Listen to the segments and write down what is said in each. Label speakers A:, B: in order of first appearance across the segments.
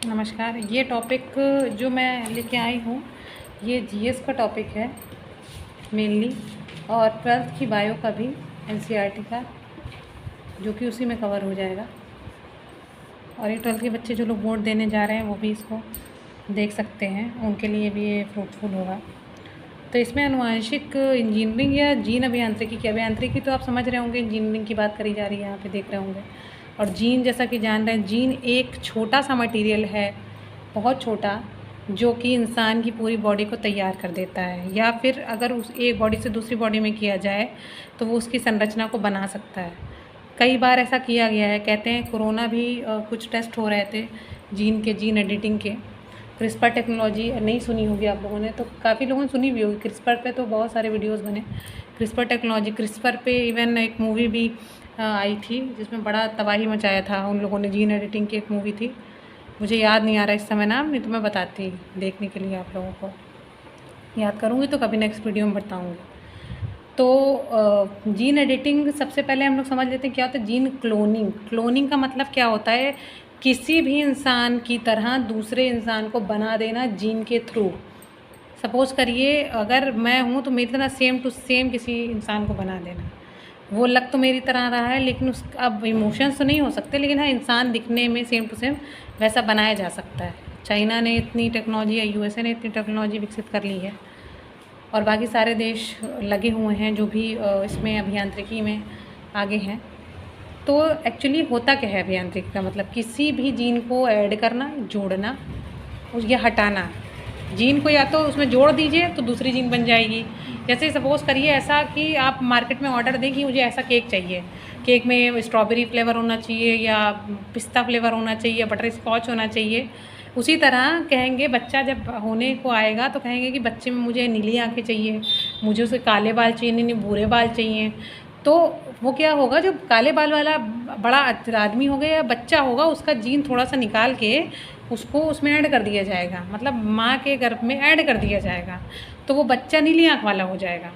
A: नमस्कार। ये टॉपिक जो मैं लेके आई हूँ ये जीएस का टॉपिक है मेनली, और ट्वेल्थ की बायो का भी एनसीईआरटी का, जो कि उसी में कवर हो जाएगा। और ये ट्वेल्थ के बच्चे जो लोग बोर्ड देने जा रहे हैं वो भी इसको देख सकते हैं, उनके लिए भी ये फ्रूटफुल होगा। तो इसमें आनुवांशिक इंजीनियरिंग या जीन अभियांत्रिकी की, अभियांत्रिकी तो आप समझ रहे होंगे, इंजीनियरिंग की बात करी जा रही है, यहाँ पे देख रहे होंगे। और जीन, जैसा कि जान रहे हैं, जीन एक छोटा सा मटेरियल है, बहुत छोटा, जो कि इंसान की पूरी बॉडी को तैयार कर देता है, या फिर अगर उस एक बॉडी से दूसरी बॉडी में किया जाए तो वो उसकी संरचना को बना सकता है। कई बार ऐसा किया गया है, कहते हैं कोरोना भी कुछ टेस्ट हो रहे थे जीन के, जीन एडिटिंग के। क्रिस्पर टेक्नोलॉजी नहीं सुनी होगी आप लोगों ने, तो काफ़ी लोगों ने सुनी भी होगी। क्रिस्पर पे तो बहुत सारे वीडियोस बने, क्रिस्पर टेक्नोलॉजी, क्रिस्पर पे इवन एक मूवी भी आई थी जिसमें बड़ा तबाही मचाया था उन लोगों ने। जीन एडिटिंग की एक मूवी थी, मुझे याद नहीं आ रहा इस समय नाम, नहीं तो मैं बताती देखने के लिए आप लोगों को। याद करूँगी तो कभी नेक्स्ट वीडियो में बताऊँगी। तो जीन एडिटिंग सबसे पहले हम लोग समझ लेते हैं क्या होता है। जीन क्लोनिंग, क्लोनिंग का मतलब क्या होता है, किसी भी इंसान की तरह दूसरे इंसान को बना देना जीन के थ्रू। सपोज़ करिए अगर मैं हूँ तो मेरी तरह सेम टू सेम किसी इंसान को बना देना। वो लग तो मेरी तरह रहा है, लेकिन उस अब इमोशंस तो नहीं हो सकते, लेकिन हाँ इंसान दिखने में सेम टू सेम वैसा बनाया जा सकता है। चाइना ने इतनी टेक्नोलॉजी या यूएसए ने इतनी टेक्नोलॉजी विकसित कर ली है, और बाकी सारे देश लगे हुए हैं जो भी इसमें अभियांत्रिकी में आगे हैं। तो एक्चुअली होता क्या है अभियांत्रिकी का मतलब, किसी भी जीन को ऐड करना, जोड़ना या हटाना। जीन को या तो उसमें जोड़ दीजिए तो दूसरी जीन बन जाएगी। जैसे सपोज़ करिए ऐसा कि आप मार्केट में ऑर्डर दें कि मुझे ऐसा केक चाहिए, केक में स्ट्रॉबेरी फ्लेवर होना चाहिए, या पिस्ता फ्लेवर होना चाहिए, या बटर स्कॉच होना चाहिए। उसी तरह कहेंगे बच्चा जब होने को आएगा तो कहेंगे कि बच्चे में मुझे नीली आँखें चाहिए, मुझे उसे काले बाल चाहिए, नहीं भूरे बाल चाहिए। तो वो क्या होगा, जो काले बाल वाला बड़ा आदमी होगा या बच्चा होगा, उसका जीन थोड़ा सा निकाल के उसको उसमें ऐड कर दिया जाएगा, मतलब माँ के गर्भ में ऐड कर दिया जाएगा, तो वो बच्चा नीली आँख वाला हो जाएगा।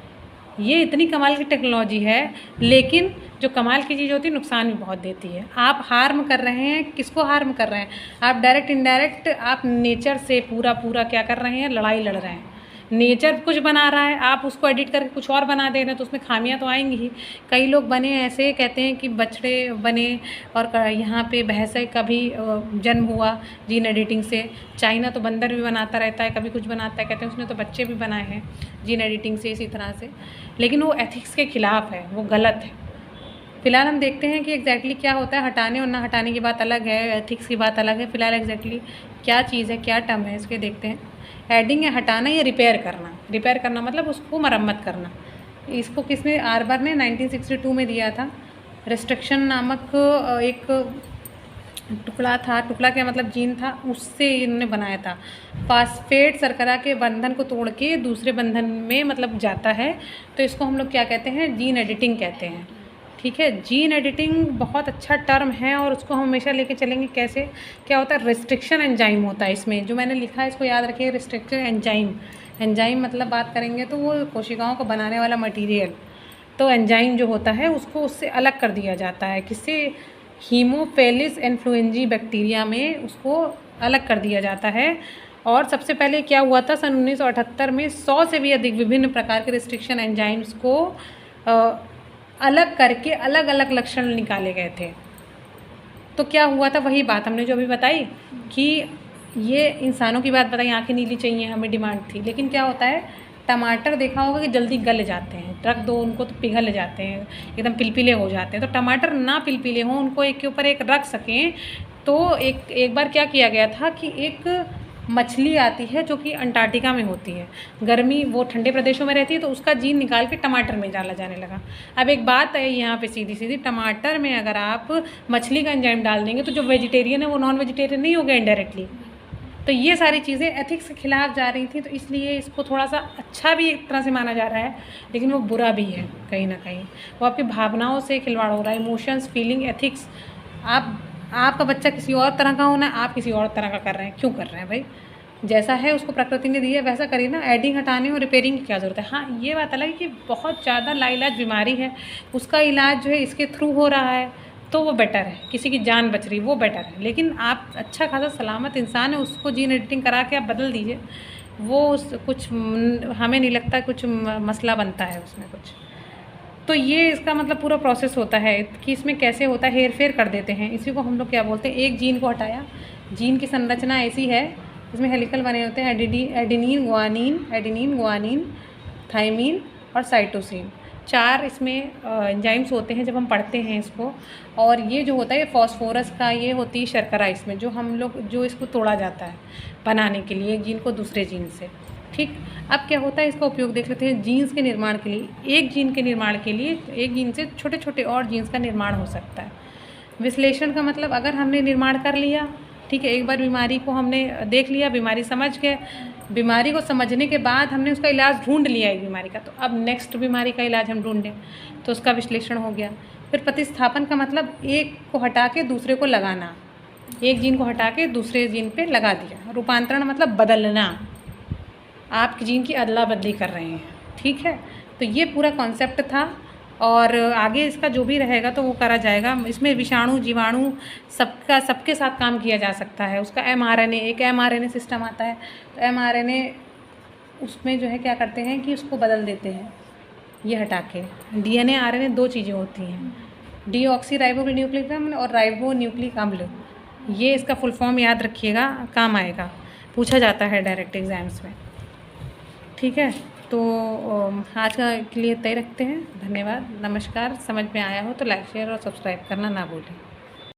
A: ये इतनी कमाल की टेक्नोलॉजी है, लेकिन जो कमाल की चीज़ होती है नुकसान भी बहुत देती है। आप हार्म कर रहे हैं, किसको हार्म कर रहे हैं? आप डायरेक्ट इनडायरेक्ट आप नेचर से पूरा क्या कर रहे हैं, लड़ाई लड़ रहे हैं। नेचर कुछ बना रहा है, आप उसको एडिट करके कुछ और बना दे रहे हैं, तो उसमें खामियां तो आएंगी ही। कई लोग बने ऐसे कहते हैं कि बछड़े बने, और यहाँ पे भैंसे का भी जन्म हुआ जीन एडिटिंग से। चाइना तो बंदर भी बनाता रहता है, कभी कुछ बनाता है, कहते हैं उसने तो बच्चे भी बनाए हैं जीन एडिटिंग से इसी तरह से। लेकिन वो एथिक्स के खिलाफ है, वो गलत है। फ़िलहाल हम देखते हैं कि एग्जैक्टली क्या होता है। हटाने और ना हटाने की बात अलग है, एथिक्स की बात अलग है। फ़िलहाल एग्जैक्टली क्या चीज़ है, क्या टर्म है, इसके देखते हैं। एडिंग या हटाना या रिपेयर करना। रिपेयर करना मतलब उसको मरम्मत करना। इसको किसने, आर्बर ने 1962 में दिया था। रिस्ट्रिक्शन नामक एक टुकड़ा था, टुकड़ा क्या मतलब जीन था, उससे इन्होंने बनाया था। फास्फेट शर्करा के बंधन को तोड़ के दूसरे बंधन में मतलब जाता है, तो इसको हम लोग क्या कहते हैं, जीन एडिटिंग कहते हैं। ठीक है, जीन एडिटिंग बहुत अच्छा टर्म है, और उसको हम हमेशा लेके चलेंगे। कैसे, क्या होता है, रिस्ट्रिक्शन एंजाइम होता है इसमें, जो मैंने लिखा है इसको याद रखिए, रिस्ट्रिक्शन एंजाइम। एंजाइम मतलब बात करेंगे तो वो कोशिकाओं को बनाने वाला मटेरियल। तो एंजाइम जो होता है उसको उससे अलग कर दिया जाता है, किससे, हीमोफिलस इन्फ्लुएंजा बैक्टीरिया में उसको अलग कर दिया जाता है। और सबसे पहले क्या हुआ था, सन 1978 में 100 से भी अधिक विभिन्न प्रकार के रिस्ट्रिक्शन एंजाइम्स को अलग करके अलग अलग लक्षण निकाले गए थे। तो क्या हुआ था, वही बात हमने जो अभी बताई कि ये इंसानों की बात बताई, आँखें नीली चाहिए हमें डिमांड थी। लेकिन क्या होता है, टमाटर देखा होगा कि जल्दी गल जाते हैं, रख दो उनको तो पिघल जाते हैं, एकदम पिलपिले हो जाते हैं। तो टमाटर ना पिलपिले हों, उनको एक के ऊपर एक रख सकें, तो एक बार क्या किया गया था कि एक मछली आती है जो कि अंटार्कटिका में होती है, गर्मी, वो ठंडे प्रदेशों में रहती है, तो उसका जीन निकाल के टमाटर में डाला जाने लगा। अब एक बात है यहाँ पे सीधी सीधी, टमाटर में अगर आप मछली का एंजाइम डाल देंगे तो जो वेजिटेरियन है वो नॉन वेजिटेरियन नहीं हो गया इनडायरेक्टली। तो ये सारी चीज़ें एथिक्स के खिलाफ जा रही थी, तो इसलिए इसको थोड़ा सा अच्छा भी एक तरह से माना जा रहा है, लेकिन वो बुरा भी है कहीं ना कहीं। वो आपकी भावनाओं से खिलवाड़ हो रहा है, इमोशंस, फीलिंग, एथिक्स। आपका बच्चा किसी और तरह का होना है, आप किसी और तरह का कर रहे हैं, क्यों कर रहे हैं भाई? जैसा है उसको प्रकृति ने दिया वैसा करिए ना। एडिंग, हटाने और रिपेयरिंग की क्या ज़रूरत है? हाँ, ये बात अलग है कि बहुत ज़्यादा लाइलाज बीमारी है, उसका इलाज जो है इसके थ्रू हो रहा है, तो वो बेटर है, किसी की जान बच रही वो बेटर है। लेकिन आप अच्छा खासा सलामत इंसान है, उसको जीन एडिटिंग करा के आप बदल दीजिए, वो उस कुछ हमें नहीं लगता कुछ मसला बनता है उसमें कुछ। तो ये इसका मतलब पूरा प्रोसेस होता है कि इसमें कैसे होता है, हेर फेर कर देते हैं। इसी को हम लोग क्या बोलते हैं, एक जीन को हटाया। जीन की संरचना ऐसी है, इसमें हेलिकल बने होते हैं एडिनिन, गुआनिन, थाइमीन और साइटोसिन। 4 इसमें एंजाइम्स होते हैं जब हम पढ़ते हैं इसको। और ये जो होता है फॉस्फोरस का, ये होती है शर्करा इसमें, जो हम लोग जो इसको तोड़ा जाता है बनाने के लिए एक जीन को दूसरे जीन से। ठीक, अब क्या होता है, इसका उपयोग देख लेते हैं जीन्स के निर्माण के लिए। एक जीन के निर्माण के लिए एक जीन से छोटे छोटे और जीन्स का निर्माण हो सकता है। विश्लेषण का मतलब, अगर हमने निर्माण कर लिया, ठीक है, एक बार बीमारी को हमने देख लिया, बीमारी समझ गए, बीमारी को समझने के बाद हमने उसका इलाज ढूंढ लिया एक बीमारी का, तो अब नेक्स्ट बीमारी का इलाज हम ढूंढें, तो उसका विश्लेषण हो गया। फिर प्रतिस्थापन का मतलब एक को हटा के दूसरे को लगाना, एक जीन को हटा के दूसरे जीन पे लगा दिया। रूपांतरण मतलब बदलना, आपकी जीन की अदला बदली कर रहे हैं। ठीक है, तो ये पूरा कॉन्सेप्ट था, और आगे इसका जो भी रहेगा तो वो करा जाएगा। इसमें विषाणु, जीवाणु सबके साथ काम किया जा सकता है। उसका एक mRNA सिस्टम आता है, तो mRNA उसमें जो है क्या करते हैं कि उसको बदल देते हैं, ये हटा के। DNA RNA 2 चीज़ें होती हैं, डीऑक्सी राइबोन्यूक्लिक अम्ल और राइबोन्यूक्लिक अम्ल। ये इसका फुल फॉर्म याद रखिएगा, काम आएगा, पूछा जाता है डायरेक्ट एग्ज़ाम्स में। ठीक है, तो आज का के लिए तय रखते हैं। धन्यवाद, नमस्कार। समझ में आया हो तो लाइक, शेयर और सब्सक्राइब करना ना भूलें।